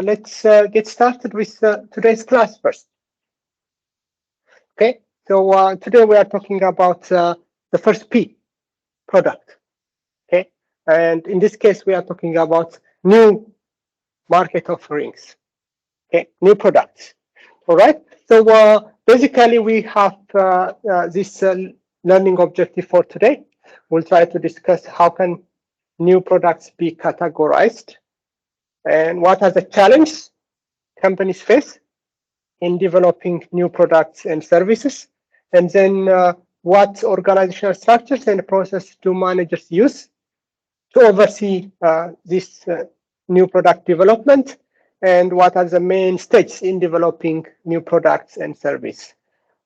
Let's get started with today's class first. Okay, so today we are talking about the first P, product. Okay, and in this case we are talking about new market offerings. Okay, new products. All right. So basically we have this learning objective for today. We'll try to discuss how can new products be categorized and what are the challenges companies face in developing new products and services, and then what organizational structures and process do managers use to oversee this new product development, and what are the main stages in developing new products and service.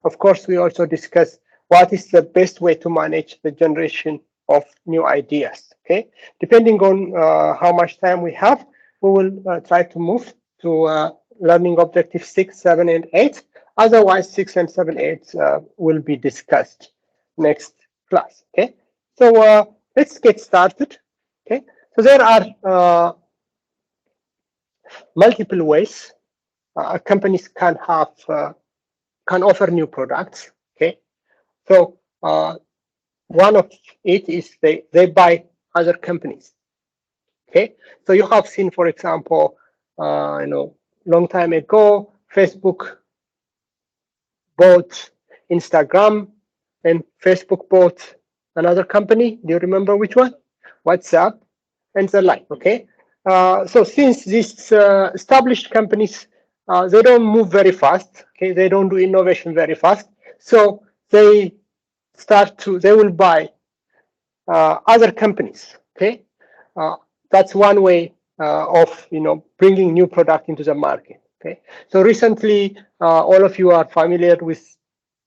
Of course, we also discuss what is the best way to manage the generation of new ideas. Okay, depending on how much time we have, we will try to move to learning objectives 6, 7, and 8. Otherwise, 6 and 7, 8 will be discussed next class. Okay, so let's get started. Okay, so there are multiple ways companies can offer new products. Okay, so one of it is they buy other companies. Okay, so you have seen, for example, long time ago, Facebook bought Instagram, and Facebook bought another company. Do you remember which one? WhatsApp, and the like. Okay, so since these established companies, they don't move very fast. Okay, they don't do innovation very fast. So they will buy other companies. Okay, that's one way of bringing new product into the market. Okay, so recently all of you are familiar with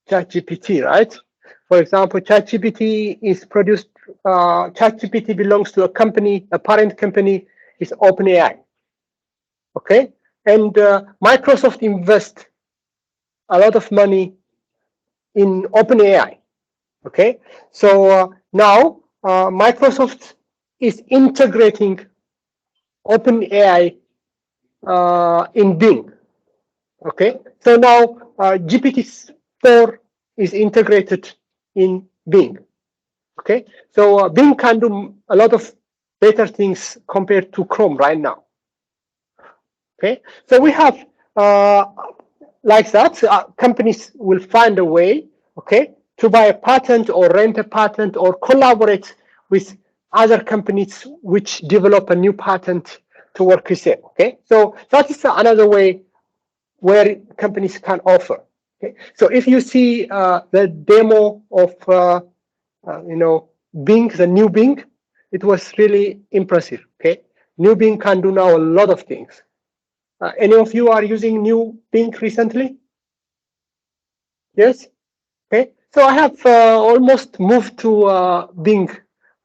ChatGPT, right? For example, ChatGPT is produced. ChatGPT belongs to a company. A parent company is OpenAI. Okay, and Microsoft invests a lot of money in OpenAI. Okay, so now Microsoft is integrating OpenAI in Bing. Okay, so now GPT-4 is integrated in Bing. Okay, so Bing can do a lot of better things compared to Chrome right now. Okay, so we have like that. Companies will find a way, okay, to buy a patent or rent a patent or collaborate with other companies which develop a new patent to work with it. Okay, so that is another way where companies can offer. Okay, so if you see the demo of Bing, the new Bing, it was really impressive. Okay, new Bing can do now a lot of things. Any of you are using new Bing recently? Yes. Okay, so I have almost moved to Bing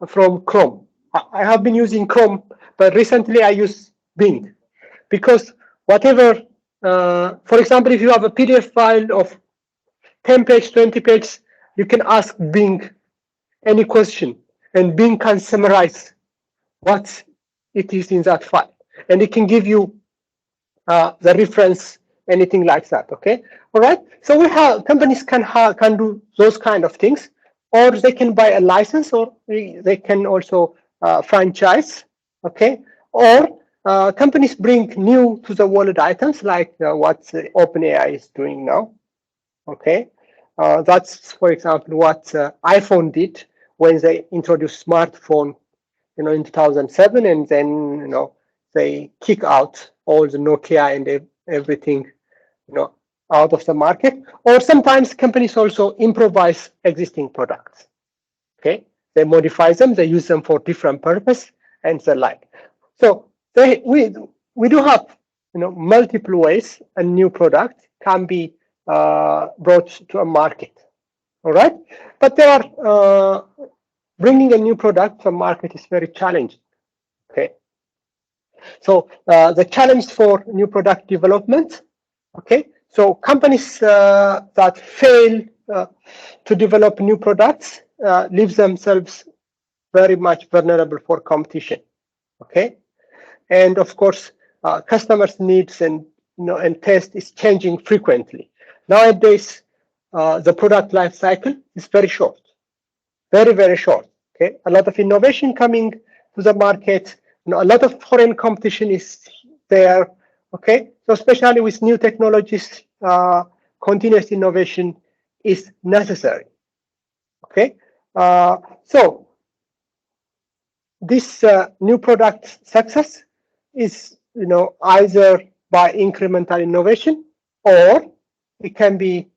from Chrome. I have been using Chrome, but recently I use Bing because whatever, for example, if you have a PDF file of 10 pages, 20 pages, you can ask Bing any question, and Bing can summarize what it is in that file, and it can give you the reference, anything like that. Okay, all right. So we have companies can do those kind of things, or they can buy a license, or they can also franchise. Okay, or companies bring new to the wallet items like what OpenAI is doing now. Okay, that's, for example, what iPhone did when they introduced smartphone, in 2007, and then they kick out all the Nokia and everything, out of the market. Or sometimes companies also improvise existing products. Okay, they modify them, they use them for different purpose, and the like. So we do have multiple ways a new product can be brought to a market. All right, but there are bringing a new product to a market is very challenging. Okay, so the challenge for new product development. Okay, so companies that fail to develop new products leave themselves very much vulnerable for competition. Okay, and of course customers' needs and and taste is changing frequently. Nowadays, the product life cycle is very short, very short. Okay, a lot of innovation coming to the market. A lot of foreign competition is there. Okay, so especially with new technologies, continuous innovation is necessary. Okay, so this new product success is either by incremental innovation, or it can be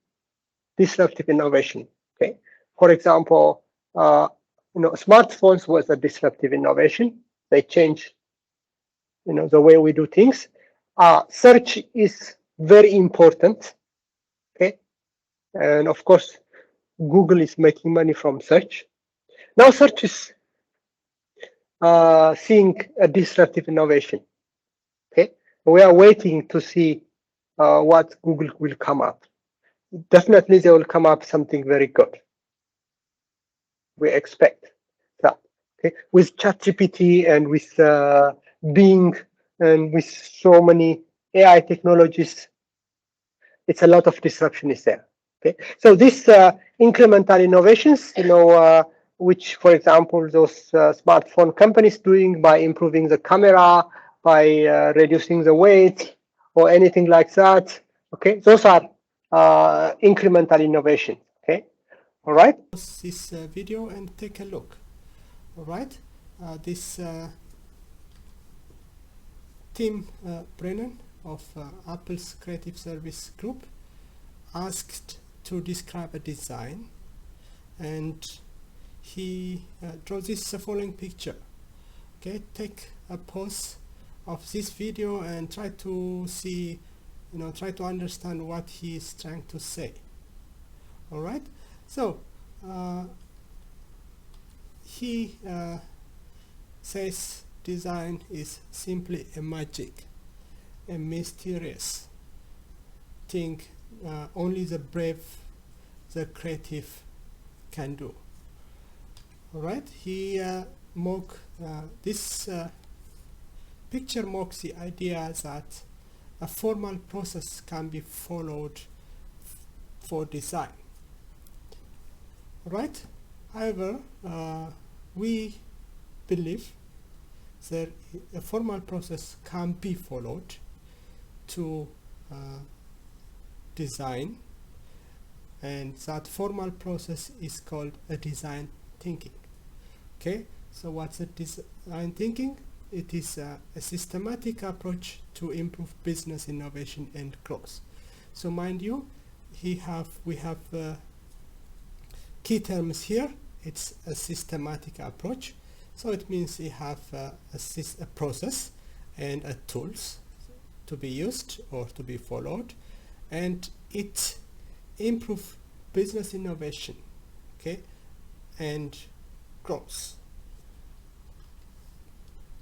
disruptive innovation. Okay, for example, smartphones was a disruptive innovation. They changed the way we do things. Search is very important. Okay, and of course Google is making money from search. Now search is seeing a disruptive innovation. Okay, we are waiting to see what Google will come up. Definitely they will come up something very good. We expect that. Okay, with ChatGPT and with Bing and with so many AI technologies, it's a lot of disruption is there. Okay, so these incremental innovations, which, for example, those smartphone companies doing by improving the camera, by reducing the weight, or anything like that. Okay, those are incremental innovation. Okay, all right. This video and take a look. All right, this Tim Brennan of Apple's Creative Service Group asked to describe a design, and he draws this following picture. Okay, take a pause of this video and try to see, try to understand what he is trying to say. All right, so he says design is simply a magic, a mysterious thing only the brave, the creative can do. All right, he this picture mocks the idea that a formal process can be followed for design. Right? However, we believe that a formal process can be followed to design, and that formal process is called a design thinking. Okay, so what's a design thinking? It is a systematic approach to improve business innovation and growth. So mind you, we have key terms here. It's a systematic approach, so it means you have a process and a tools to be used or to be followed, and it improve business innovation, okay, and growth.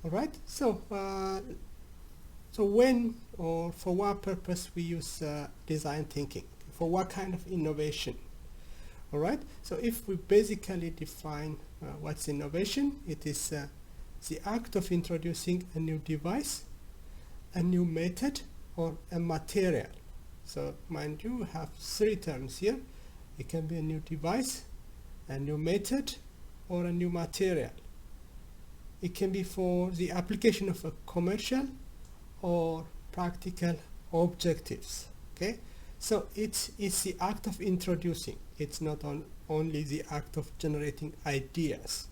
All right, so so when or for what purpose we use design thinking, for what kind of innovation? All right, so if we basically define what's innovation, it is the act of introducing a new device, a new method, or a material. So mind you, we have three terms here. It can be a new device, a new method, or a new material. It can be for the application of a commercial or practical objectives. Okay, so it is the act of introducing. It's not only the act of generating ideas.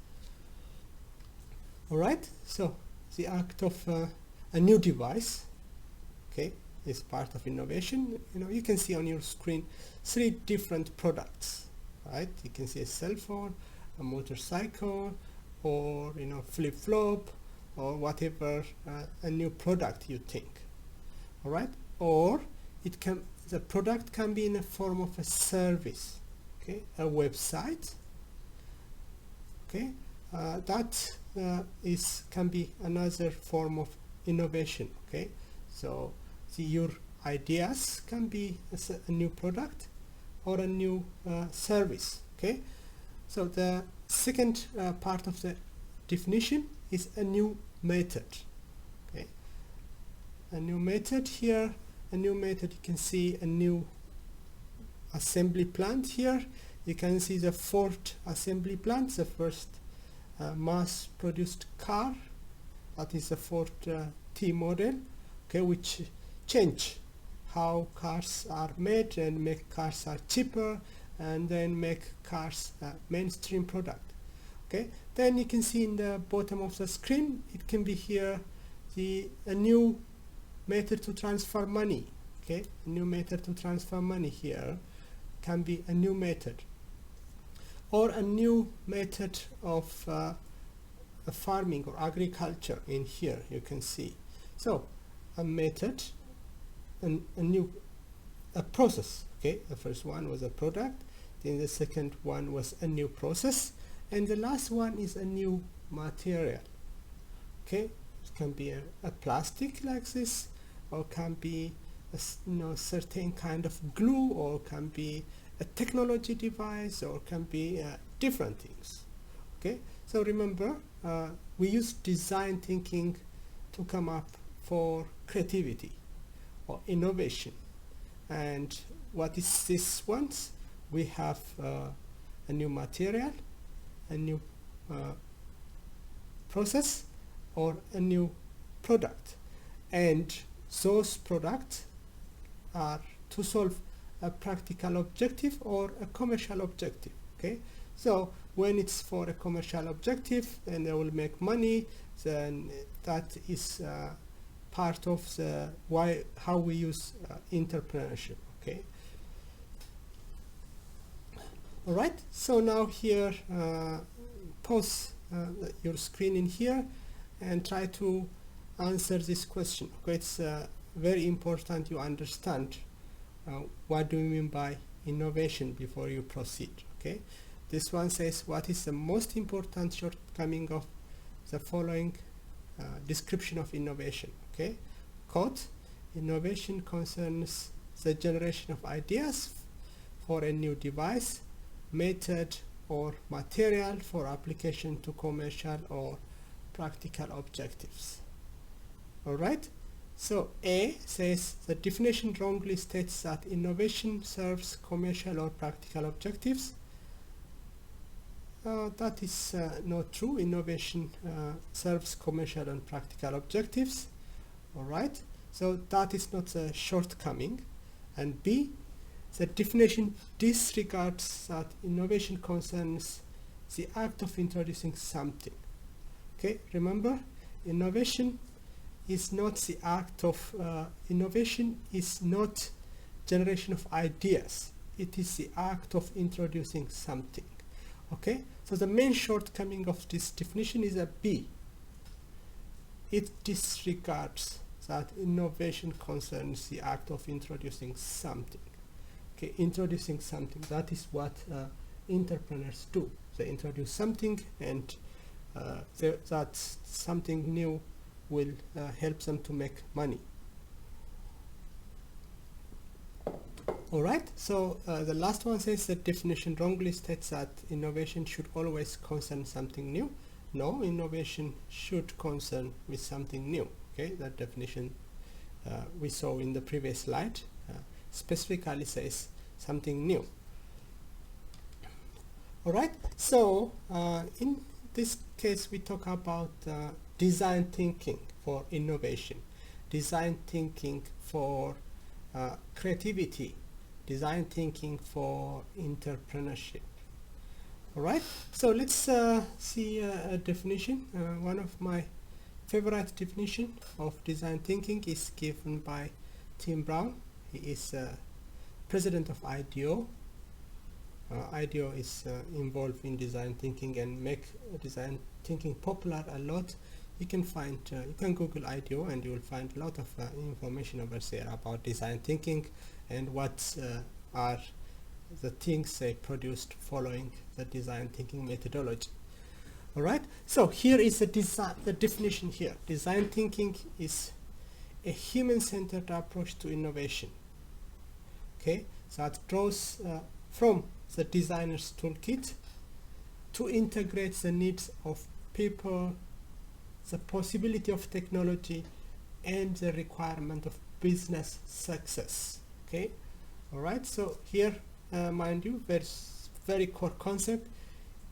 All right, so the act of a new device, okay, is part of innovation. You can see on your screen three different products, right? You can see a cell phone, a motorcycle, or flip-flop, or whatever a new product you think. All right, or the product can be in a form of a service, okay, a website, okay, that can be another form of innovation. Okay, so your ideas can be a new product or a new service. Okay, so the second part of the definition is a new method. Okay, a new method here. A new method, you can see a new assembly plant here. You can see the Ford assembly plant, the first mass produced car. That is the Ford T model, okay, which change how cars are made and make cars are cheaper and then make cars mainstream product. Okay, then you can see in the bottom of the screen, it can be here a new method to transfer money. Okay, a new method to transfer money here can be a new method, or a new method of farming or agriculture. In here you can see, so a method and a process. Okay, the first one was a product, then the second one was a new process, and the last one is a new material. Okay, it can be a plastic like this, or can be a certain kind of glue, or can be a technology device, or can be different things. Okay, so remember, we use design thinking to come up for creativity or innovation. And what is this ones? We have a new material, a new process, or a new product, and those products are to solve a practical objective or a commercial objective. Okay, so when it's for a commercial objective and they will make money, then that is part of the how we use entrepreneurship. Okay, all right, so now here pause your screen in here and try to answer this question. Okay, it's very important you understand what do we mean by innovation before you proceed. Okay, this one says, what is the most important shortcoming of the following description of innovation? Okay, quote, innovation concerns the generation of ideas for a new device, method, or material for application to commercial or practical objectives. All right, so A says the definition wrongly states that innovation serves commercial or practical objectives. That is not true. Innovation serves commercial and practical objectives. All right, so that is not a shortcoming. And B, the definition disregards that innovation concerns the act of introducing something. Okay, remember, innovation is not the act of innovation is not generation of ideas. It is the act of introducing something. Okay, so the main shortcoming of this definition is a B. It disregards that innovation concerns the act of introducing something. Okay, introducing something, that is what entrepreneurs do. They introduce something, and that something new will help them to make money. All right, so the last one says the definition wrongly states that innovation should always concern something new. No, innovation should concern with something new. Okay, that definition we saw in the previous slide specifically says something new. All right, so in this case we talk about design thinking for innovation, design thinking for creativity, design thinking for entrepreneurship. All right, so let's see a definition. One of my favorite definition of design thinking is given by Tim Brown. He is president of IDEO. IDEO is involved in design thinking and make design thinking popular a lot. You can find, you can Google IDEO and you will find a lot of information over there about design thinking and what are the things they produced following the design thinking methodology. All right, so here is the definition here. Design thinking is a human-centered approach to innovation. Okay, so that draws from the designer's toolkit to integrate the needs of people, the possibility of technology, and the requirement of business success. Okay, all right. So here, mind you, very core concept.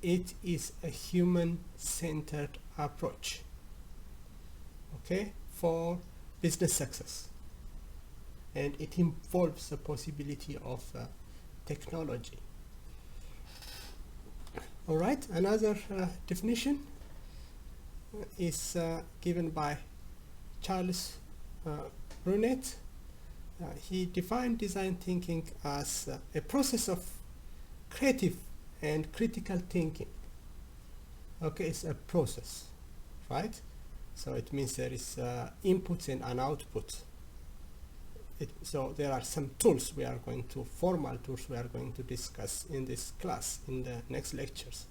It is a human-centered approach. Okay, for business success, and it involves the possibility of technology. All right. Another definition is given by Charles Brunet. He defined design thinking as a process of creative and critical thinking. Okay, it's a process, right? So it means there is inputs and an output. So there are some tools formal tools we are going to discuss in this class, in the next lectures.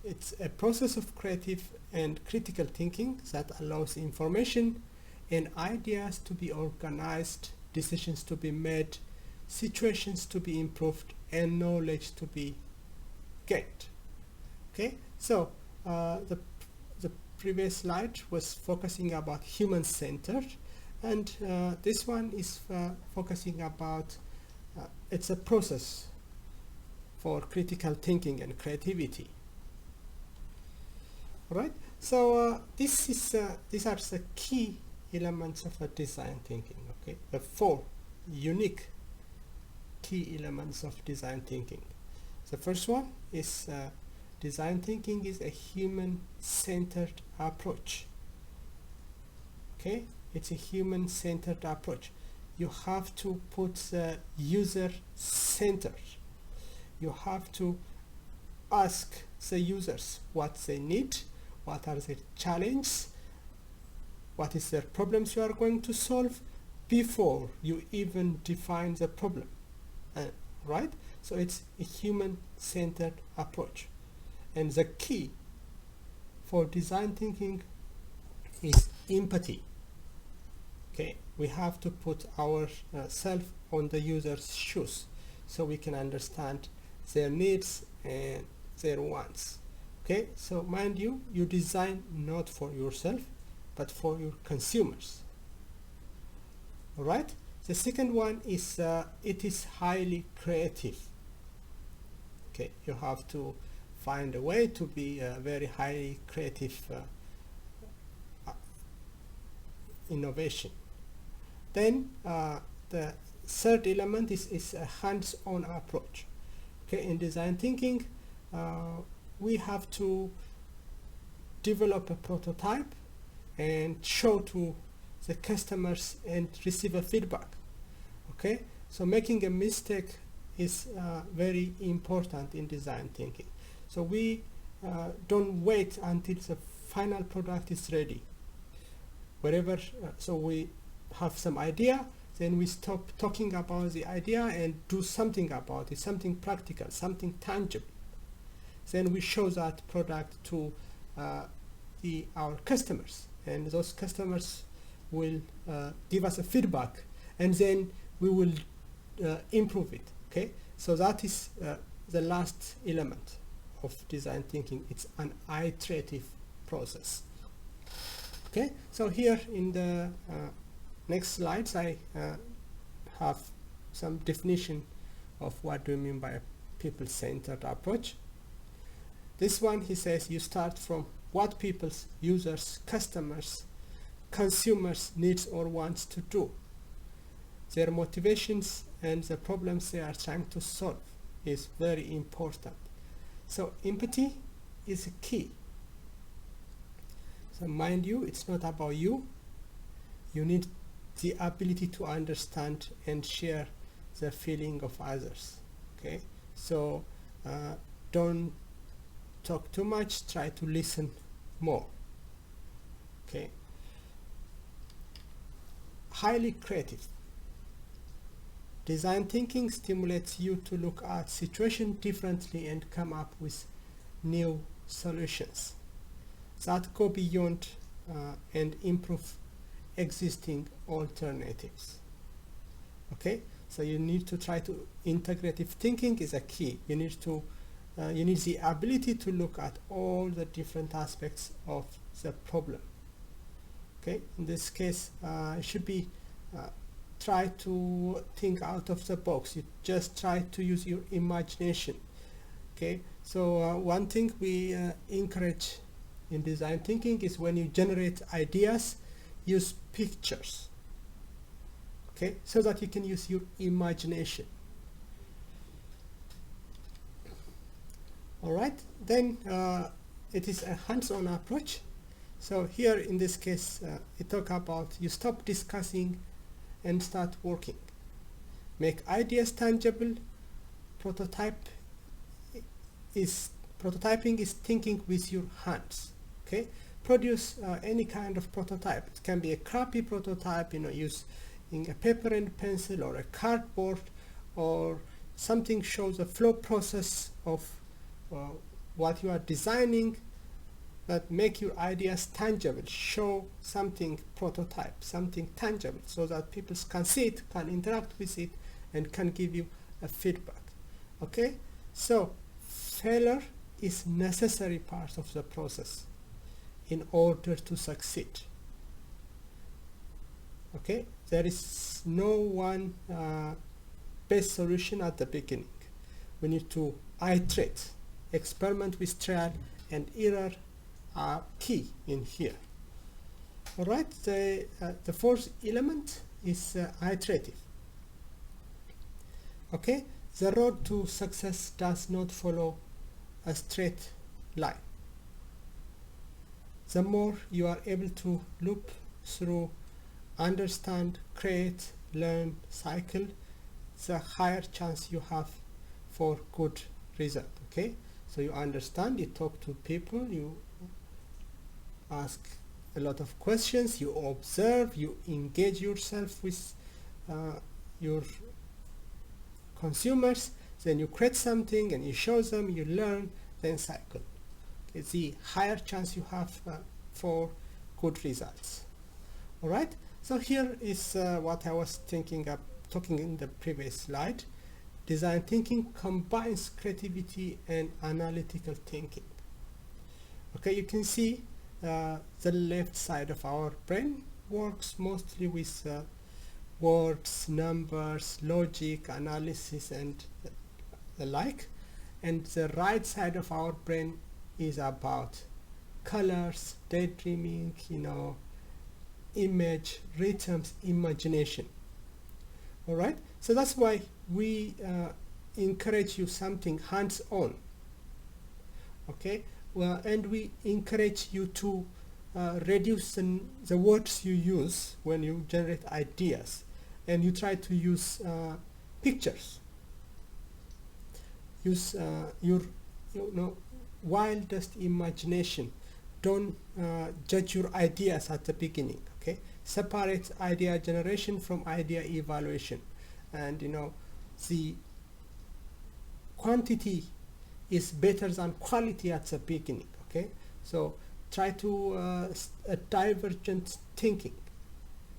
It's a process of creative and critical thinking that allows information and ideas to be organized, decisions to be made, situations to be improved, and knowledge to be gained. Okay, so the previous slide was focusing about human-centered, and this one is focusing about it's a process for critical thinking and creativity. Right, so these are the key elements of a design thinking. Okay, the 4 unique key elements of design thinking. The first one is design thinking is a human-centered approach. Okay, it's a human-centered approach. You have to put the user centered. You have to ask the users what they need, what are their challenges, what is their problems you are going to solve before you even define the problem. Right? So it's a human-centered approach. And the key for design thinking is empathy. Okay, we have to put ourselves on the user's shoes so we can understand their needs and their wants. Okay, so mind you, you design not for yourself but for your consumers. All right. The second one is it is highly creative. Okay, you have to find a way to be very highly creative innovation. Then the third element is a hands-on approach. Okay, in design thinking, we have to develop a prototype and show to the customers and receive a feedback. Okay, so making a mistake is very important in design thinking. So we don't wait until the final product is ready. So we have some idea, then we stop talking about the idea and do something about it, something practical, something tangible. Then we show that product to our customers, and those customers will give us a feedback, and then we will improve it. Okay, so that is the last element of design thinking. It's an iterative process. Okay, so here in the next slides I have some definition of what do you mean by a people-centered approach. This one, he says, you start from what people's users, customers, consumers needs or wants to do. Their motivations and the problems they are trying to solve is very important. So empathy is a key. So mind you, it's not about you. You need the ability to understand and share the feeling of others. Okay, so don't talk too much, try to listen more. Okay, highly creative. Design thinking stimulates you to look at situation differently and come up with new solutions that go beyond and improve existing alternatives. Okay, so you need to try to integrative thinking is a key. You need the ability to look at all the different aspects of the problem. Okay, in this case, it should be try to think out of the box. You just try to use your imagination. Okay, so one thing we encourage in design thinking is when you generate ideas, use pictures. Okay, so that you can use your imagination. All right, then it is a hands-on approach. So here in this case, we talk about you stop discussing and start working. Make ideas tangible. Prototyping is thinking with your hands. Okay, produce any kind of prototype. It can be a crappy prototype, using a paper and pencil or a cardboard, or something shows a flow process of what you are designing, but make your ideas tangible. Show something prototype, something tangible, so that people can see it, can interact with it, and can give you a feedback. Okay, so failure is necessary part of the process in order to succeed. Okay, there is no one best solution at the beginning. We need to iterate, experiment with trial and error are key in here. All right, the fourth element is iterative. Okay, the road to success does not follow a straight line. The more you are able to loop through, understand, create, learn, cycle, the higher chance you have for good result. Okay, so you understand, you talk to people, you ask a lot of questions, you observe, you engage yourself with your consumers, then you create something and you show them, you learn, then cycle. It's the higher chance you have for good results. All right, so here is what I was talking in the previous slide. Design thinking combines creativity and analytical thinking. Okay, you can see the left side of our brain works mostly with words, numbers, logic, analysis, and the like, and the right side of our brain is about colors, daydreaming, image, rhythms, imagination. All right, so that's why we encourage you something hands-on. Okay, well, and we encourage you to reduce the words you use when you generate ideas, and you try to use pictures. Use your wildest imagination. Don't judge your ideas at the beginning. Okay, separate idea generation from idea evaluation, and the quantity is better than quality at the beginning. Okay, so try to divergent thinking.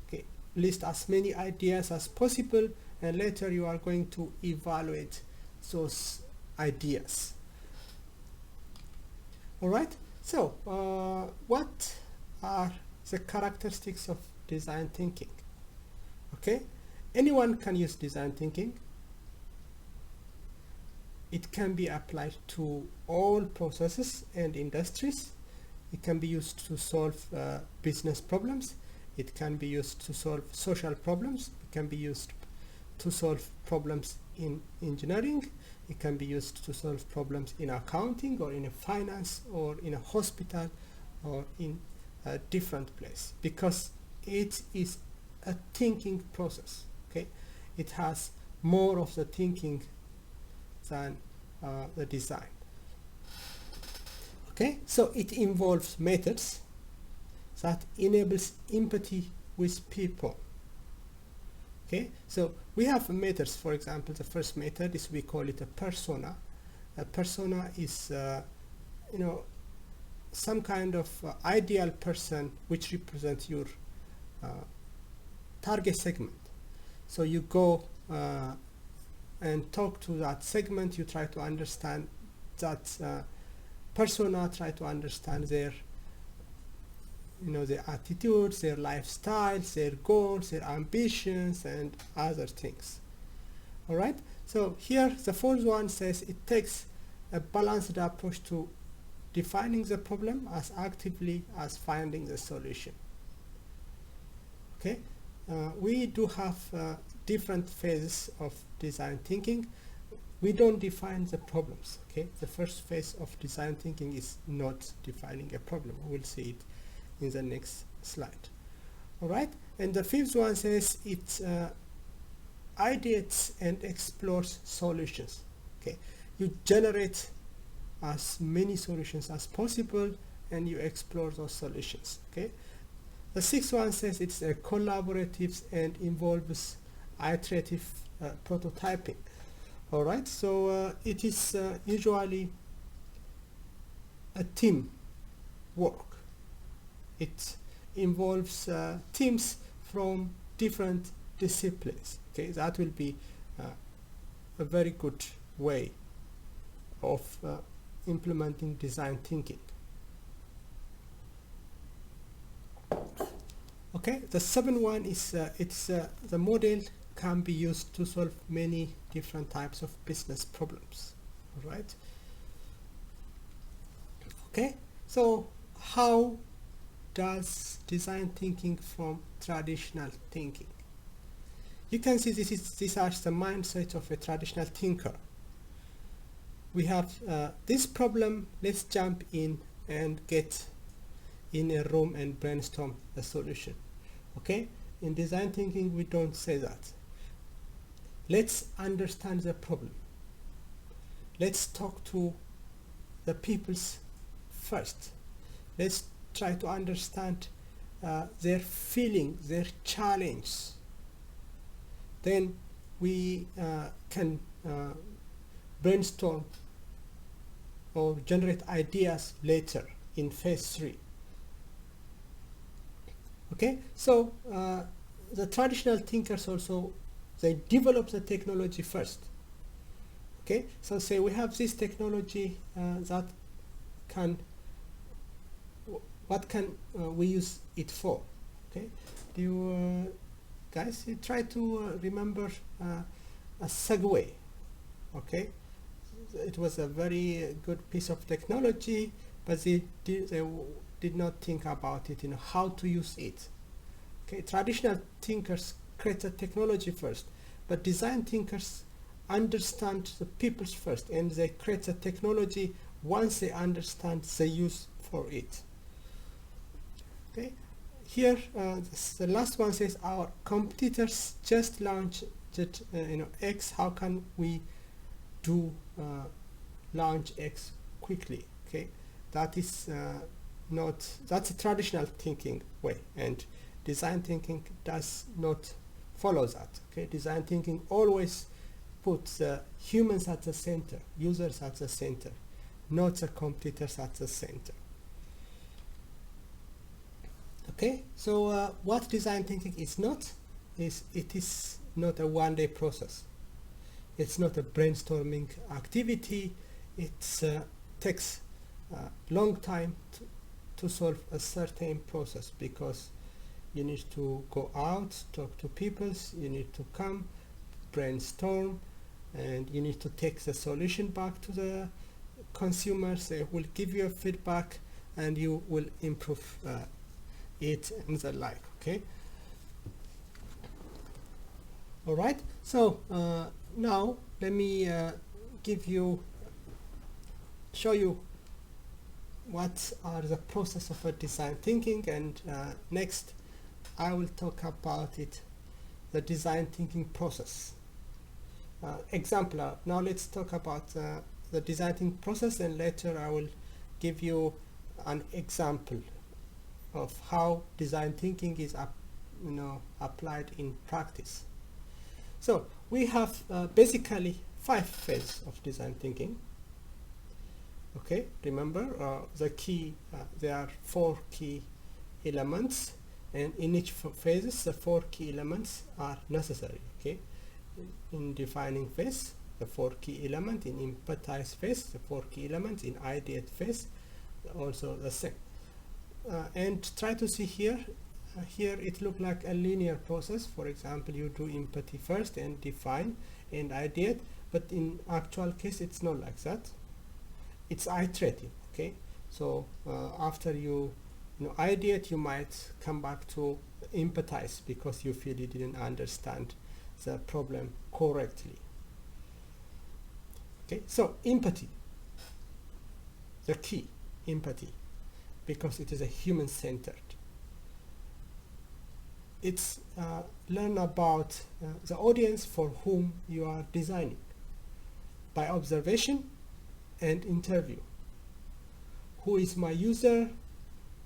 Okay, list as many ideas as possible, and later you are going to evaluate those ideas. All right, so what are the characteristics of design thinking? Okay, anyone can use design thinking. It can be applied to all processes and industries. It can be used to solve business problems. It can be used to solve social problems. It can be used to solve problems in engineering. It can be used to solve problems in accounting, or in a finance, or in a hospital, or in a different place, because it is a thinking process. Okay, it has more of the thinking than the design. Okay, so it involves methods that enables empathy with people. Okay, so we have methods. For example, the first method is, we call it a persona. A persona is some kind of ideal person which represents your target segment. So you go and talk to that segment. You try to understand that persona, try to understand their their attitudes, their lifestyles, their goals, their ambitions, and other things. All right. So here the fourth one says it takes a balanced approach to defining the problem as actively as finding the solution. Okay. We do have different phases of design thinking. We don't define the problems. Okay. The first phase of design thinking is not defining a problem. We'll see it in the next slide. All right. And the fifth one says it ideates and explores solutions. Okay. You generate as many solutions as possible and you explore those solutions. Okay. The sixth one says it's collaborative and involves iterative prototyping. All right. So it is usually a team work. It involves teams from different disciplines. Okay, that will be a very good way of implementing design thinking. Okay, the seventh one is the model can be used to solve many different types of business problems. All right. Okay, so how does design thinking from traditional thinking? You can see these are the mindset of a traditional thinker. We have this problem, let's jump in and get in a room and brainstorm a solution. Okay, in design thinking we don't say that. Let's understand the problem. Let's talk to the peoples first. Let's try to understand their feeling, their challenge. Then we can brainstorm or generate ideas later in phase 3. Okay, so the traditional thinkers also, they develop the technology first. Okay, so say we have this technology that can, what can we use it for? Okay, do you guys, you try to remember a Segway? Okay, it was a very good piece of technology, but they did not think about it, how to use it. Okay, traditional thinkers create the technology first, but design thinkers understand the peoples first, and they create the technology once they understand the use for it. Okay, here the last one says our competitors just launched X. How can we do launch X quickly? Okay, that is that's a traditional thinking way, and design thinking does not follow that. Okay, design thinking always puts humans at the center, users at the center, not the competitors at the center. Okay, so what design thinking is not, is it is not a one-day process. It's not a brainstorming activity. It takes a long time to solve a certain process, because you need to go out, talk to people, you need to come, brainstorm, and you need to take the solution back to the consumers. They will give you a feedback and you will improve it and the like. Okay, all right, so now let me show you what are the process of a design thinking, and next I will talk about it, the design thinking process. Example, now let's talk about the design thinking process, and later I will give you an example of how design thinking is applied in practice. So we have basically 5 phases of design thinking. Okay, remember there are 4 key elements, and in each phases the 4 key elements are necessary. Okay, in defining phase, the 4 key element; in empathize phase, the 4 key elements; in ideate phase, also the same. and try to see here. Here it looked like a linear process. For example, you do empathy first and define and ideate, but in actual case it's not like that. It's iterative. Okay, so after you ideate, you might come back to empathize because you feel you didn't understand the problem correctly. Okay, so empathy, the key, empathy, because it is a human-centered. It's learn about the audience for whom you are designing by observation and interview. Who is my user?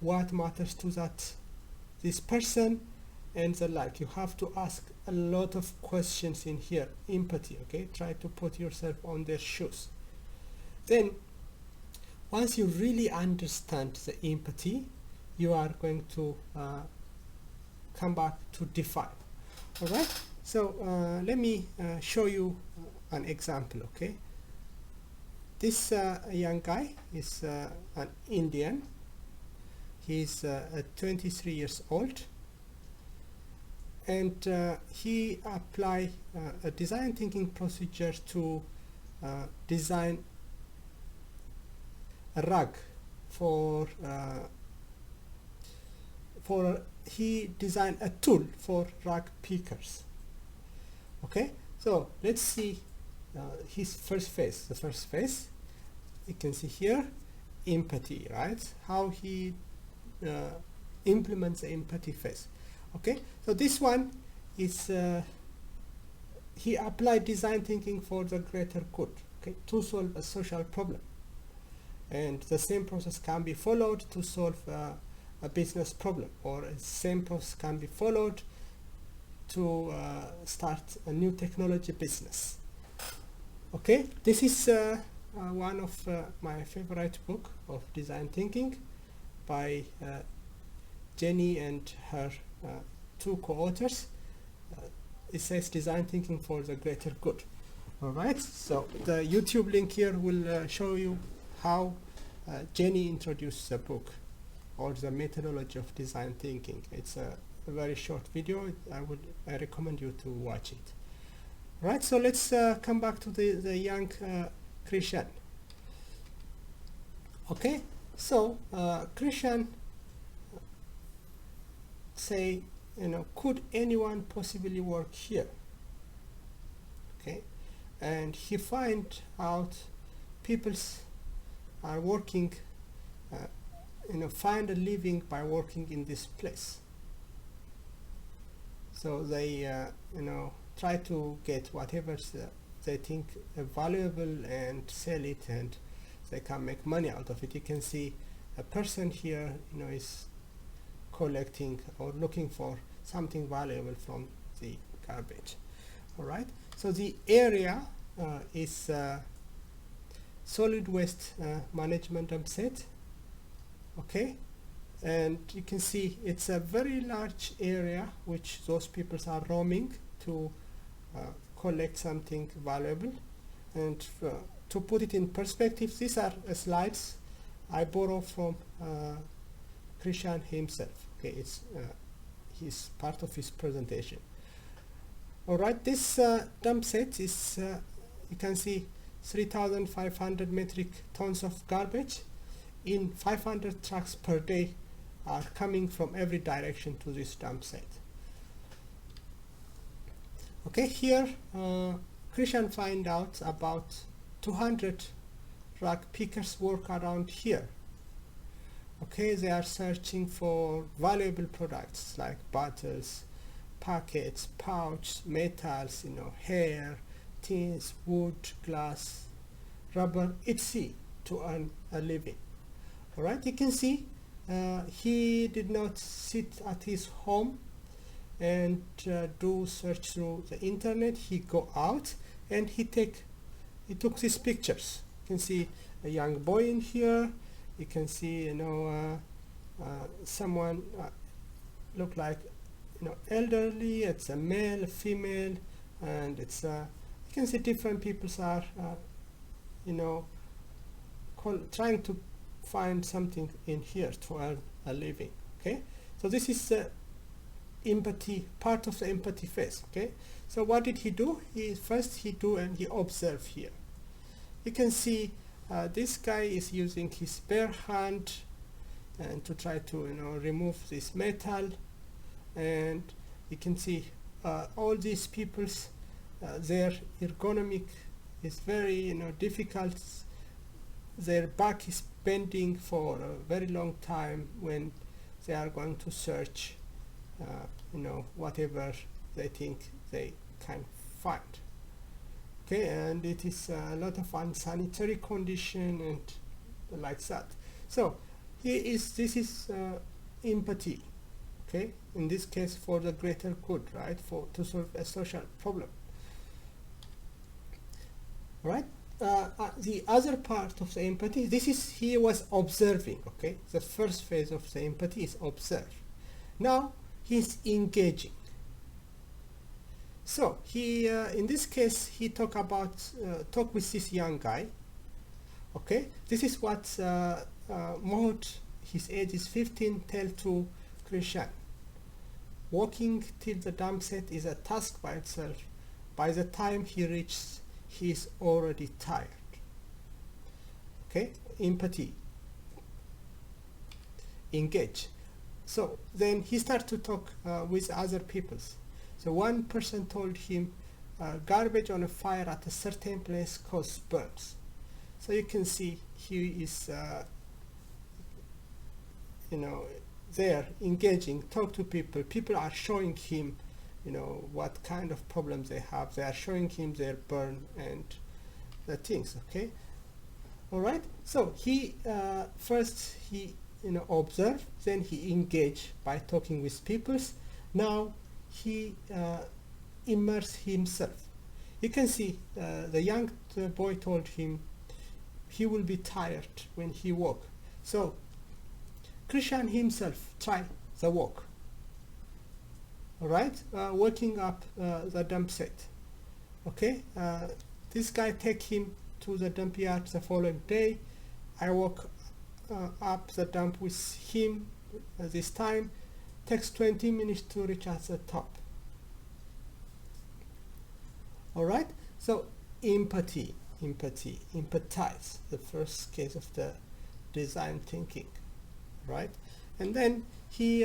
What matters to this person? And the like. You have to ask a lot of questions in here. Empathy, okay? Try to put yourself on their shoes. Then, once you really understand the empathy, you are going to come back to define. All right, so let me show you an example. Okay, this young guy is an Indian. He's 23 years old, and he applied a design thinking procedure to design a rug he designed a tool for rug pickers. Okay, so let's see his first phase. The first phase, you can see here, empathy, right? How he implements the empathy phase. Okay, so this one is he applied design thinking for the greater good, okay, to solve a social problem. And the same process can be followed to solve a business problem, or the same process can be followed to start a new technology business. Okay, this is one of my favorite book of design thinking by Jenny and her two co-authors. It says design thinking for the greater good. All right, so the YouTube link here will show you how Jenny introduced the book or the methodology of design thinking. It's a very short video. I recommend you to watch it. Right, so let's come back to the young Christian. Okay, so Christian say, could anyone possibly work here? Okay, and he find out people are working, find a living by working in this place. So they, try to get whatever they think valuable and sell it, and they can make money out of it. You can see a person here, is collecting or looking for something valuable from the garbage. All right. So the area is solid waste management set. Okay, and you can see it's a very large area which those people are roaming to collect something valuable. And to put it in perspective, these are slides I borrow from Christian himself. Okay, it's his part of his presentation. All right, this dump set is you can see 3,500 metric tons of garbage in 500 trucks per day are coming from every direction to this dump site. Okay, here Christian find out about 200 rug pickers work around here. Okay, they are searching for valuable products like bottles, packets, pouches, metals, hair, tins, wood, glass, rubber, etc. to earn a living. All right, you can see he did not sit at his home and do search through the internet. He go out and he took these pictures. You can see a young boy in here. You can see someone look like elderly. It's a male, a female, and it's you can see different people are trying to find something in here to earn living. Okay, so this is empathy, part of the empathy phase. Okay, so what did he do? He observed here. You can see this guy is using his bare hand and to try to remove this metal, and you can see all these people's their ergonomic is very difficult. Their back is bending for a very long time when they are going to search whatever they think they can find. Okay, and it is a lot of unsanitary condition and like that. So this is empathy. Okay, in this case for the greater good, right, to solve a social problem. Right. The other part of the empathy, he was observing. Okay, the first phase of the empathy is observe. Now he's engaging. So he in this case he talk with this young guy. Okay, this is what Mohd, his age is 15, tell to Krishan. Walking till the dump set is a task by itself. By the time he reaches, he is already tired. Okay, empathy, engage. So then he started to talk with other people. So one person told him garbage on a fire at a certain place causes burns. So you can see he is there engaging, talk to people. People are showing him what kind of problems they have. They are showing him their burn and the things. Okay, all right. So he first observe, then he engage by talking with people. Now he immerse himself. You can see the young boy told him he will be tired when he walk. So Krishan himself try the walk. All right, walking up the dump set. Okay, this guy take him to the dump yard the following day. I walk up the dump with him this time. Takes 20 minutes to reach at the top. All right, so empathy, empathize, the first case of the design thinking, right? And then he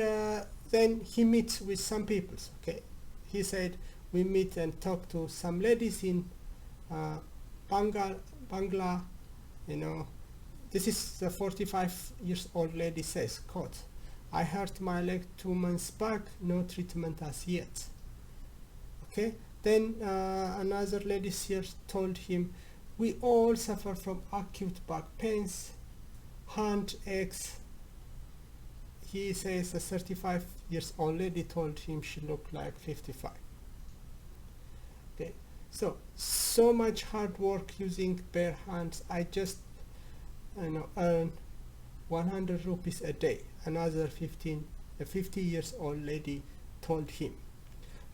meets with some people. Okay, he said we meet and talk to some ladies in Bangla. This is the 45 years old lady says, quote, I hurt my leg 2 months back, no treatment as yet. Okay, then another lady here told him, we all suffer from acute back pains, hand aches. He says a 35 years old lady told him she looked like 55. Okay, so much hard work using bare hands. I just earn 100 rupees a day. Another 50 years old lady told him.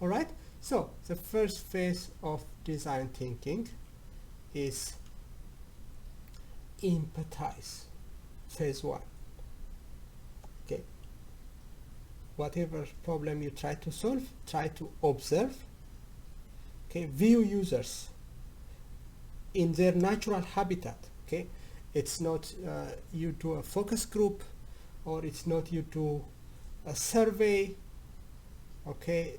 All right, so the first phase of design thinking is empathize, phase 1. Okay, whatever problem you try to solve, try to observe. Okay, view users in their natural habitat. Okay, it's not you do a focus group, or it's not you do a survey. Okay,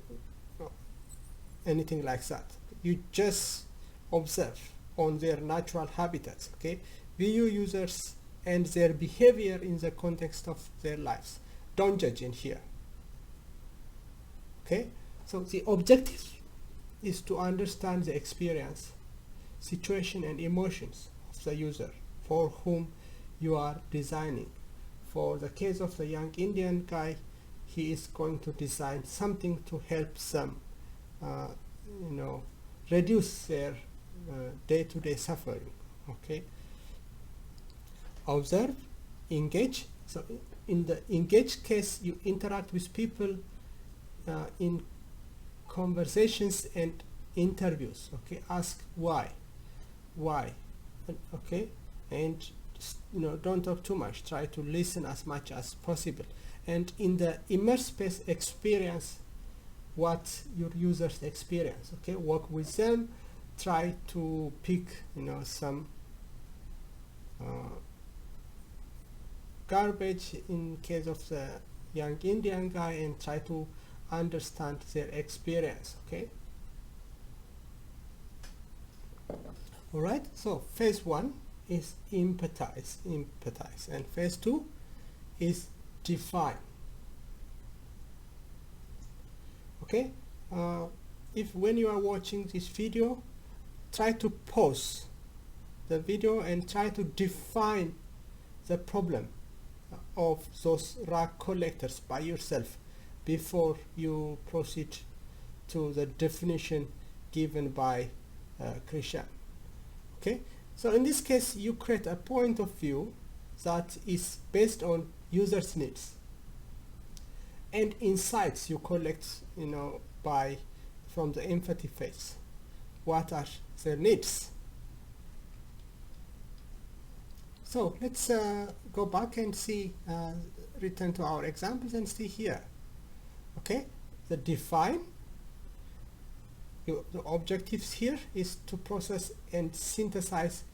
anything like that. You just observe on their natural habitats. Okay, view users and their behavior in the context of their lives. Don't judge in here. Okay, so the objective is to understand the experience, situation and emotions of the user for whom you are designing. For the case of the young Indian guy, he is going to design something to help them reduce their day-to-day suffering. Okay, observe, engage. So in the engaged case, you interact with people in conversations and interviews. Okay, ask why, okay, and don't talk too much. Try to listen as much as possible, and in the immersive space, experience what your users experience. Okay, work with them. Try to pick some garbage in case of the young Indian guy, and try to understand their experience. Okay. All right. So phase 1 is empathize, and phase 2 is define. Okay. If when you are watching this video, try to pause the video and try to define the problem of those rag collectors by yourself before you proceed to the definition given by Krishan. Okay, so in this case you create a point of view that is based on users' needs and insights you collect from the empathy phase. What are their needs? So let's go back and see, return to our examples and see here. Okay, the define, the objectives here is to process and synthesize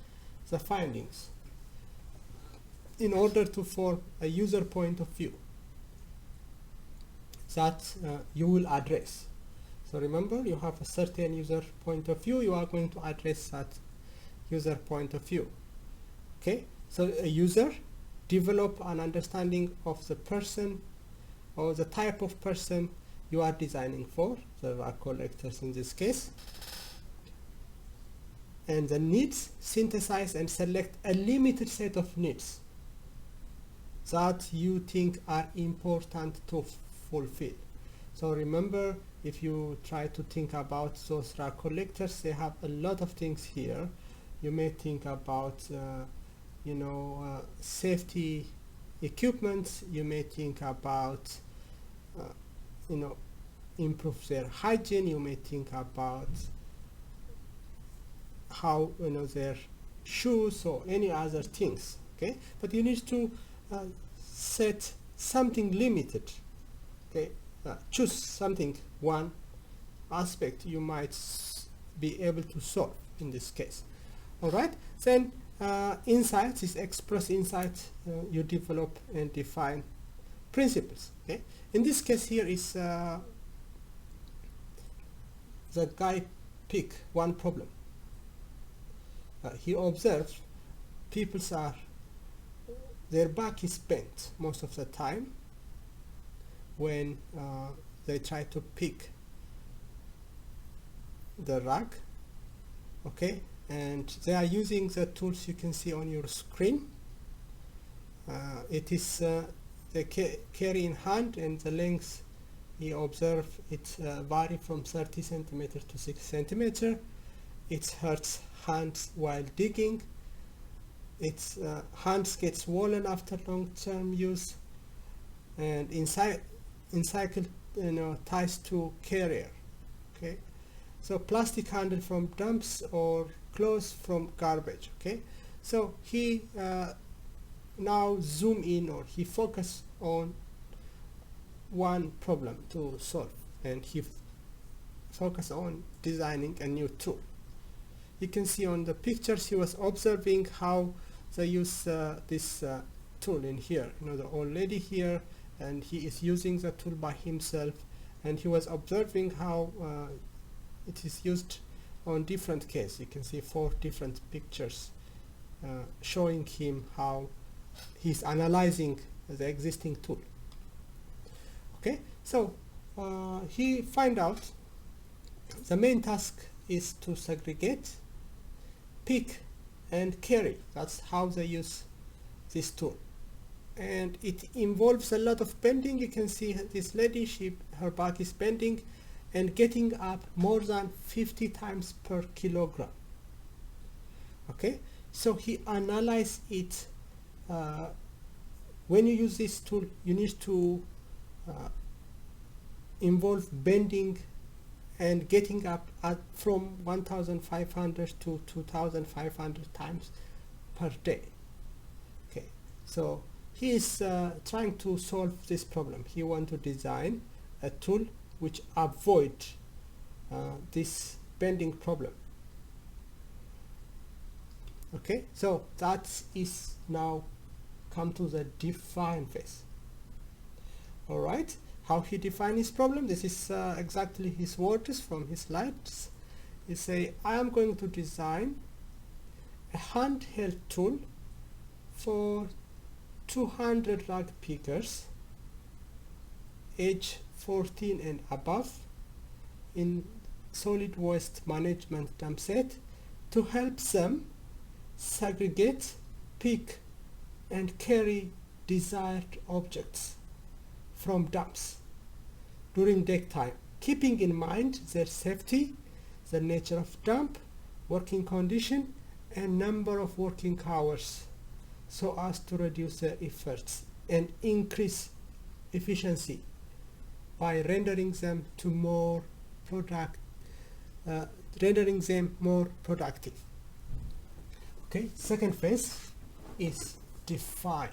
the findings in order to form a user point of view that you will address. So remember, you have a certain user point of view, you are going to address that user point of view. Okay, so a user develop an understanding of the person or the type of person you are designing for, the rag collectors in this case, and the needs, synthesize and select a limited set of needs that you think are important to fulfill. So remember, if you try to think about those rag collectors, they have a lot of things here. You may think about safety equipment. You may think about improve their hygiene. You may think about how their shoes or any other things. Okay, but you need to set something limited. Okay, choose something, one aspect you might be able to solve in this case. All right, then insights is express insight. You develop and define principles. Okay, in this case here is the guy pick one problem. He observes their back is bent most of the time when they try to pick the rag. Okay, and they are using the tools you can see on your screen. It is they carry in hand, and the length he observed it vary from 30 centimeter to 6 centimeter. It hurts hands while digging. Its hands get swollen after long-term use, and encircled ties to carrier. Okay, so plastic handle from dumps or clothes from garbage. Okay, so he now zoom in, or he focus on one problem to solve, and he focus on designing a new tool. You can see on the pictures he was observing how they use this tool in here. The old lady here, and he is using the tool by himself, and he was observing how it is used on different cases. You can see 4 different pictures showing him how he's analyzing the existing tool. Okay, so he find out the main task is to segregate, pick and carry. That's how they use this tool, and it involves a lot of bending. You can see this lady, her back is bending and getting up more than 50 times per kilogram. Okay, so he analyzed it. When you use this tool, you need to involve bending and getting up from 1,500 to 2,500 times per day. So he is trying to solve this problem. He wants to design a tool which avoid this bending problem. Okay, so that is now come to the define phase. All right, how he define his problem? This is exactly his words from his slides. He say, I am going to design a handheld tool for 200 rug pickers age 14 and above in solid waste management dump set to help them segregate, pick and carry desired objects from dumps during daytime, keeping in mind their safety, the nature of dump, working condition and number of working hours, so as to reduce their efforts and increase efficiency by rendering them more productive. Okay, second phase is define.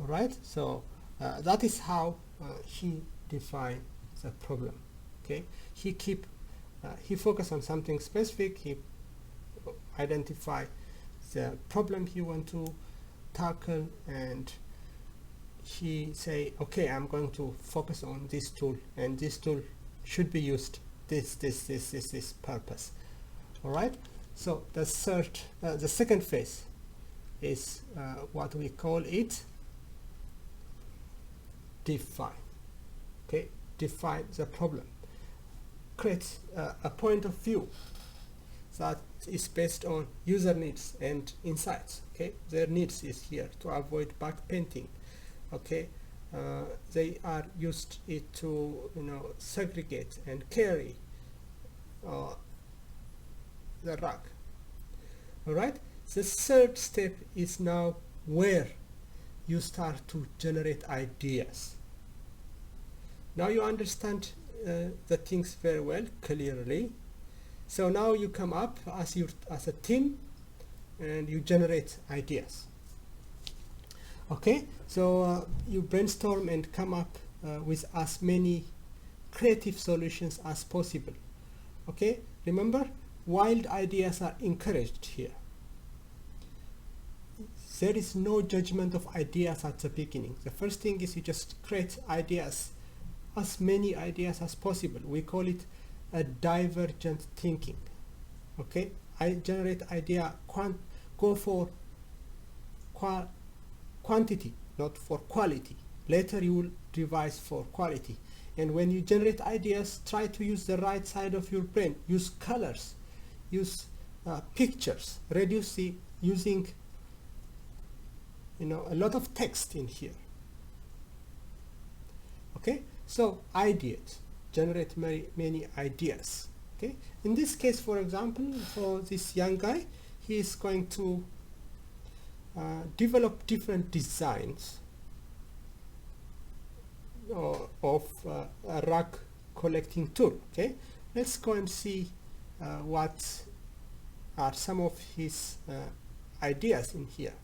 All right, so that is how he define the problem. Okay, he focus on something specific. He identify the problem he want to tackle, and he say, okay, I'm going to focus on this tool, and this tool should be used this purpose. All right, so the second phase is what we call it define. Okay, define the problem, create a point of view that is based on user needs and insights. Okay, their needs is here to avoid back painting. Okay, they are used it to segregate and carry the rug. All right, the third step is now where you start to generate ideas. Now you understand the things very well, clearly. So now you come up as a team and you generate ideas. Okay, so you brainstorm and come up with as many creative solutions as possible. Okay, remember, wild ideas are encouraged here. There is no judgment of ideas at the beginning. The first thing is you just create ideas, as many ideas as possible. We call it a divergent thinking. Okay, I generate idea, go for quantity, not for quality. Later you will revise for quality. And when you generate ideas, try to use the right side of your brain. Use colors, use pictures, reduce the using a lot of text in here. Okay, so ideas, generate many ideas. Okay, in this case, for example, for this young guy, he is going to develop different designs of a rug collecting tool. Okay, let's go and see what are some of his ideas in here.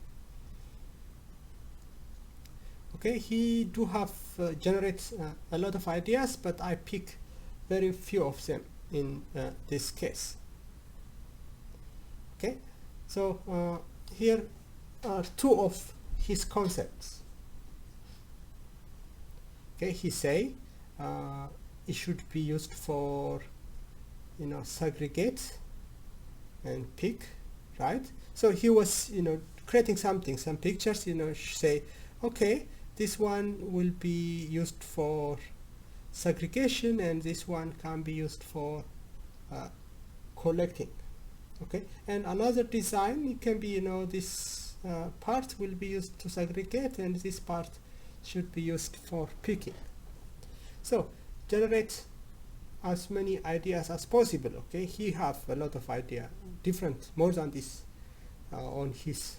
Okay, he do have generates a lot of ideas, but I pick very few of them in this case. Okay, so here are two of his concepts. Okay, he say it should be used for segregate and pick, right? So he was creating some pictures, say, okay, this one will be used for segregation and this one can be used for collecting. Okay, and another design, it can be this part will be used to segregate and this part should be used for picking. So generate as many ideas as possible. Okay, he have a lot of idea, different, more than this on his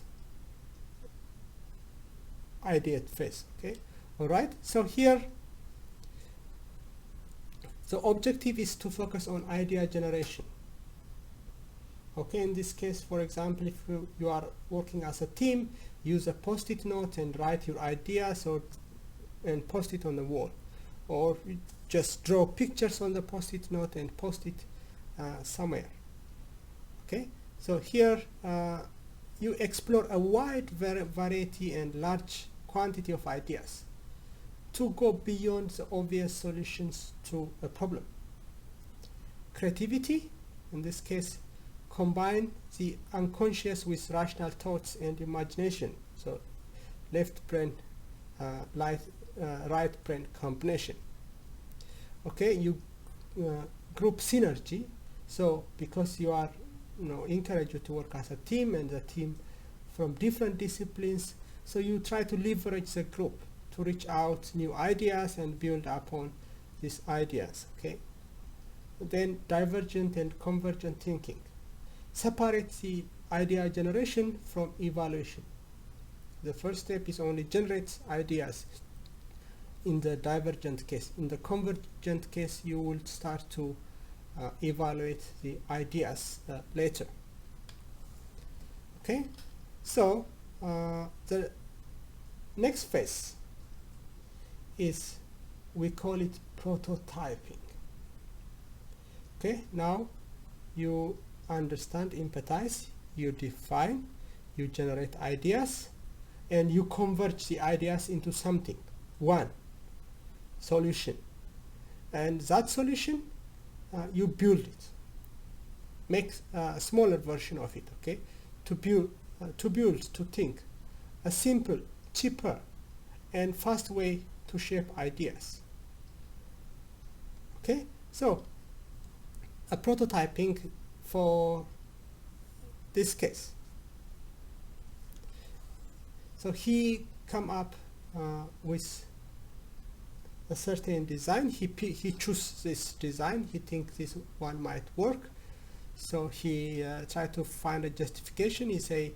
idea phase. Okay, all right, so here the objective is to focus on idea generation. Okay, in this case, for example, if you are working as a team, use a post-it note and write your ideas and post it on the wall, or you just draw pictures on the post-it note and post it somewhere. Okay, so here you explore a wide variety and large quantity of ideas to go beyond the obvious solutions to a problem. Creativity, in this case, combine the unconscious with rational thoughts and imagination. So left brain, right brain combination. Okay, you group synergy. So because you are, encourage you to work as a team, and a team from different disciplines, so you try to leverage the group to reach out new ideas and build upon these ideas. Okay, then divergent and convergent thinking. Separate the idea generation from evaluation. The first step is only generate ideas in the divergent case. In the convergent case, you will start to evaluate the ideas later. Okay, so the next phase is, we call it prototyping. Okay, now you understand, empathize, you define, you generate ideas, and you converge the ideas into something, one solution, and that solution you build it, make a smaller version of it. Okay, to build, to think a simple, cheaper, and fast way to shape ideas. Okay, so a prototyping for this case. So he come up with a certain design. He choose this design. He thinks this one might work. So he try to find a justification. He say,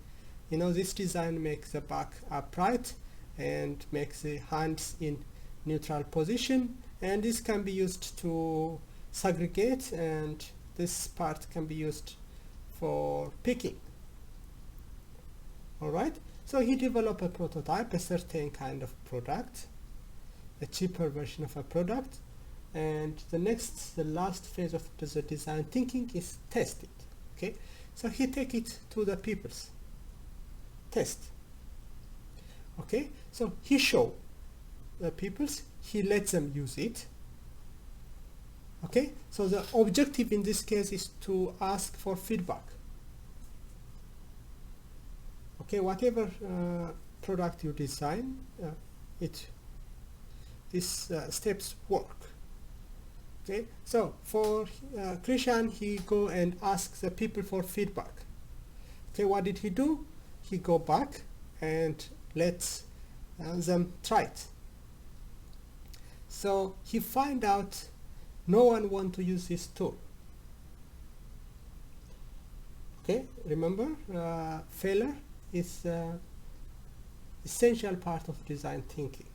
this design makes the back upright and makes the hands in neutral position, and this can be used to segregate, and this part can be used for picking. All right, so he developed a prototype, a certain kind of product, a cheaper version of a product, and the last phase of the design thinking is test it. Okay, so he take it to the people's test. Okay, so he show the people's, he lets them use it. Okay, so the objective in this case is to ask for feedback. Okay, whatever product you design, these steps work. Okay, so for Krishan, he go and ask the people for feedback. Okay, what did he do? He go back and let them try it. So he find out no one want to use this tool. Okay, remember, failure is essential part of design thinking,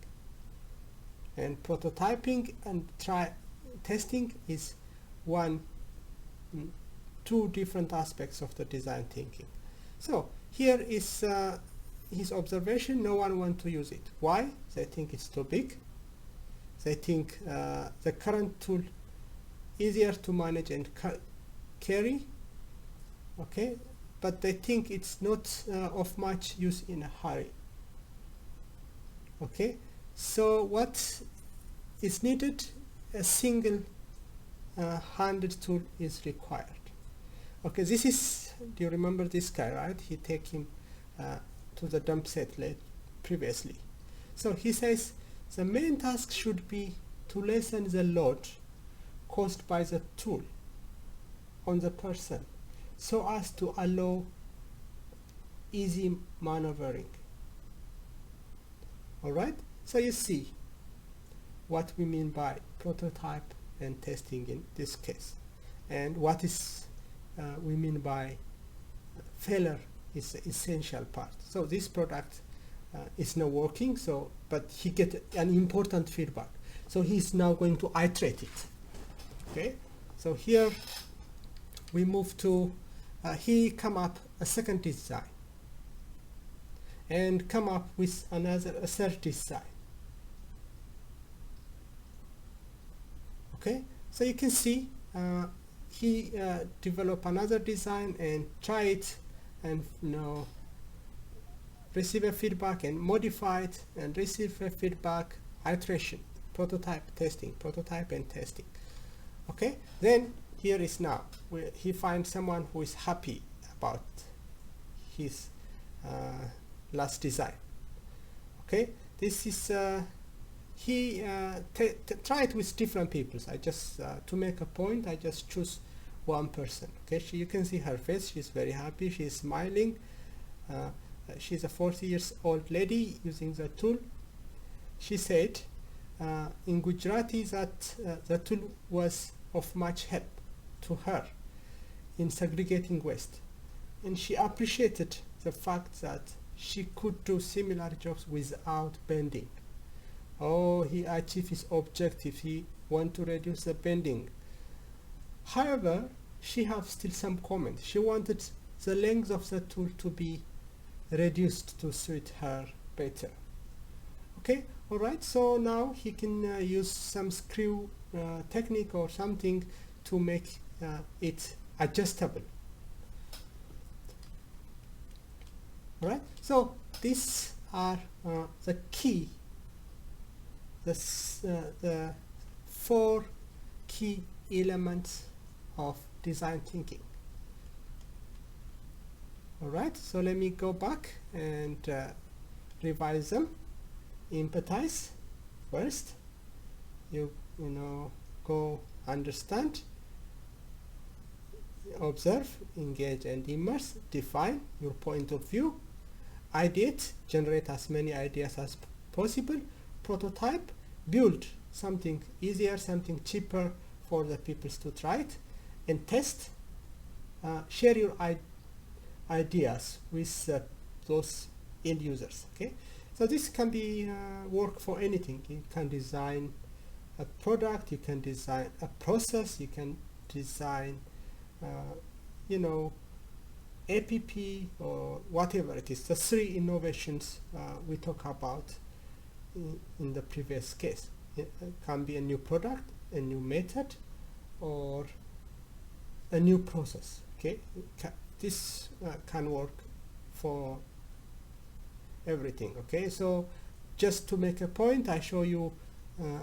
and prototyping and testing is two different aspects of the design thinking. So here is his observation: no one want to use it. Why? They think it's too big. They think the current tool easier to manage and carry. Okay, but they think it's not of much use in a hurry. Okay, so what is needed? A single handed tool is required. Okay, this is, do you remember this guy, right? He take him to the dump set previously. So he says the main task should be to lessen the load caused by the tool on the person, so as to allow easy maneuvering. All right, so you see what we mean by prototype and testing in this case, and what is we mean by failure is the essential part. So this product is not working, so but he get an important feedback, so he's now going to iterate it. Okay, so here we move to he come up a second design and come up with a third design. Okay, so you can see he develop another design and try it, and receive a feedback and modify it and receive a feedback, iteration, prototype and testing. Okay, then here is now where he finds someone who is happy about his last design. Okay, this is he tried with different people. I just to make a point, I just choose one person. Okay, you can see her face. She's very happy. She's smiling. She's a 40 years old lady using the tool. She said in Gujarati that the tool was of much help to her in segregating waste, and she appreciated the fact that she could do similar jobs without bending. Oh, he achieved his objective. He want to reduce the bending. However, she have still some comments. She wanted the length of the tool to be reduced to suit her better. Okay, all right. So now he can use some screw technique or something to make it adjustable. All right. So these are the key. The 4 key elements of design thinking. All right, so let me go back and revise them. Empathize first. You go understand, observe, engage, and immerse. Define your point of view. Ideate, generate as many ideas as possible. Prototype, build something easier, something cheaper for the people to try it. And test, share your ideas with those end users. Okay, so this can be work for anything. You can design a product, you can design a process, you can design app or whatever it is. The 3 innovations we talk about in the previous case. It can be a new product, a new method, or a new process. Okay, this can work for everything. Okay, so just to make a point, I show you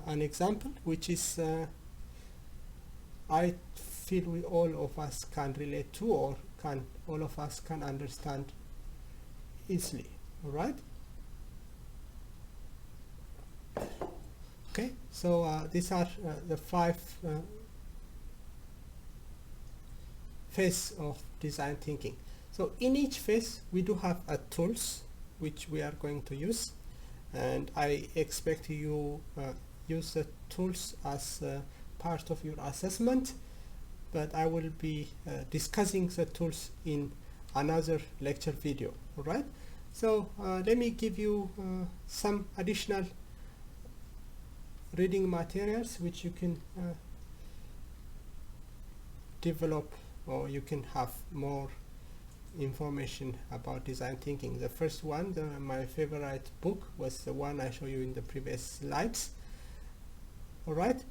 an example which is I feel we all of us can relate to, or all of us can understand easily. All right. Okay, so these are the 5 phases of design thinking. So in each phase we do have tools which we are going to use, and I expect you use the tools as part of your assessment, but I will be discussing the tools in another lecture video. All right, so let me give you some additional reading materials which you can develop, or you can have more information about design thinking. The first one, my favorite book, was the one I showed you in the previous slides. All right,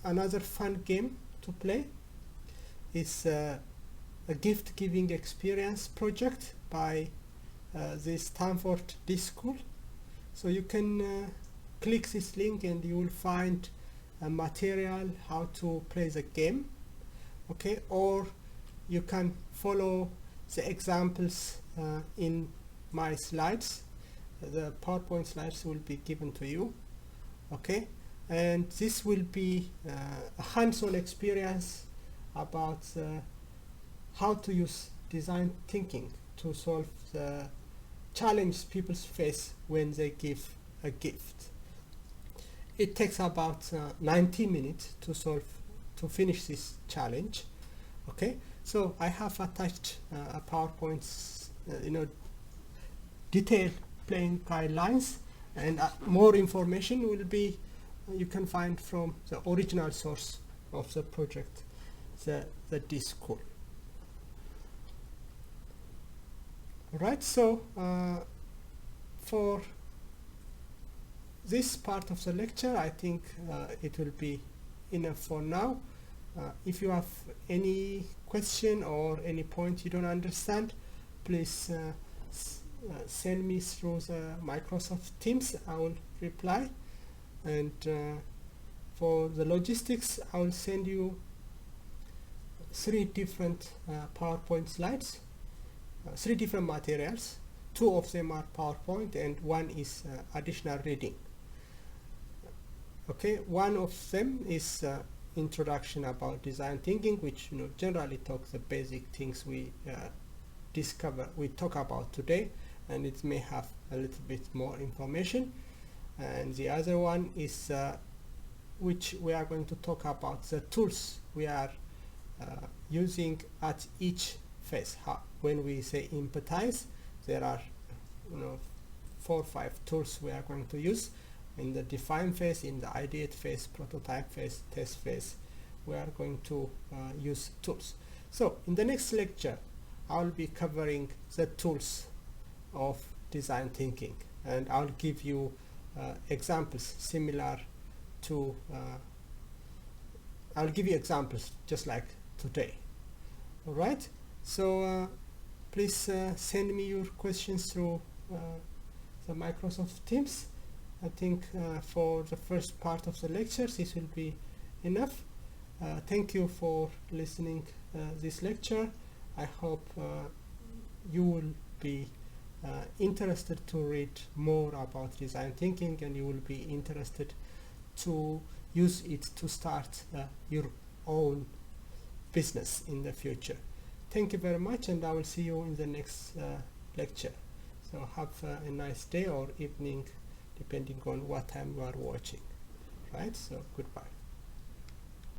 another fun game to play is a gift giving experience project by the Stanford D-School. So you can click this link and you will find a material how to play the game. Okay, or you can follow the examples in my slides. The PowerPoint slides will be given to you. Okay, and this will be a hands-on experience about how to use design thinking to solve the challenge people face when they give a gift. It takes about 90 minutes to finish this challenge. Okay, so I have attached a PowerPoint, detailed playing guidelines, and more information will be you can find from the original source of the project, the D-School. Right, so for this part of the lecture, I think it will be enough for now. If you have any question or any point you don't understand, please send me through the Microsoft Teams. I will reply. And for the logistics, I will send you 3 different PowerPoint slides, 3 different materials. 2 of them are PowerPoint and 1 is additional reading. Okay, one of them is introduction about design thinking, which generally talks the basic things we talk about today, and it may have a little bit more information. And the other one is which we are going to talk about the tools we are using at each phase. When we say empathize, there are 4 or 5 tools we are going to use. In the define phase, in the ideate phase, prototype phase, test phase, we are going to use tools. So in the next lecture, I'll be covering the tools of design thinking, and I'll give you examples similar to I'll give you examples just like today. All right, so please send me your questions through the Microsoft Teams. I think for the first part of the lecture this will be enough. Thank you for listening this lecture. I hope you will be interested to read more about design thinking, and you will be interested to use it to start your own business in the future. Thank you very much, and I will see you in the next lecture. So have a nice day or evening, depending on what time you are watching. Right, so goodbye.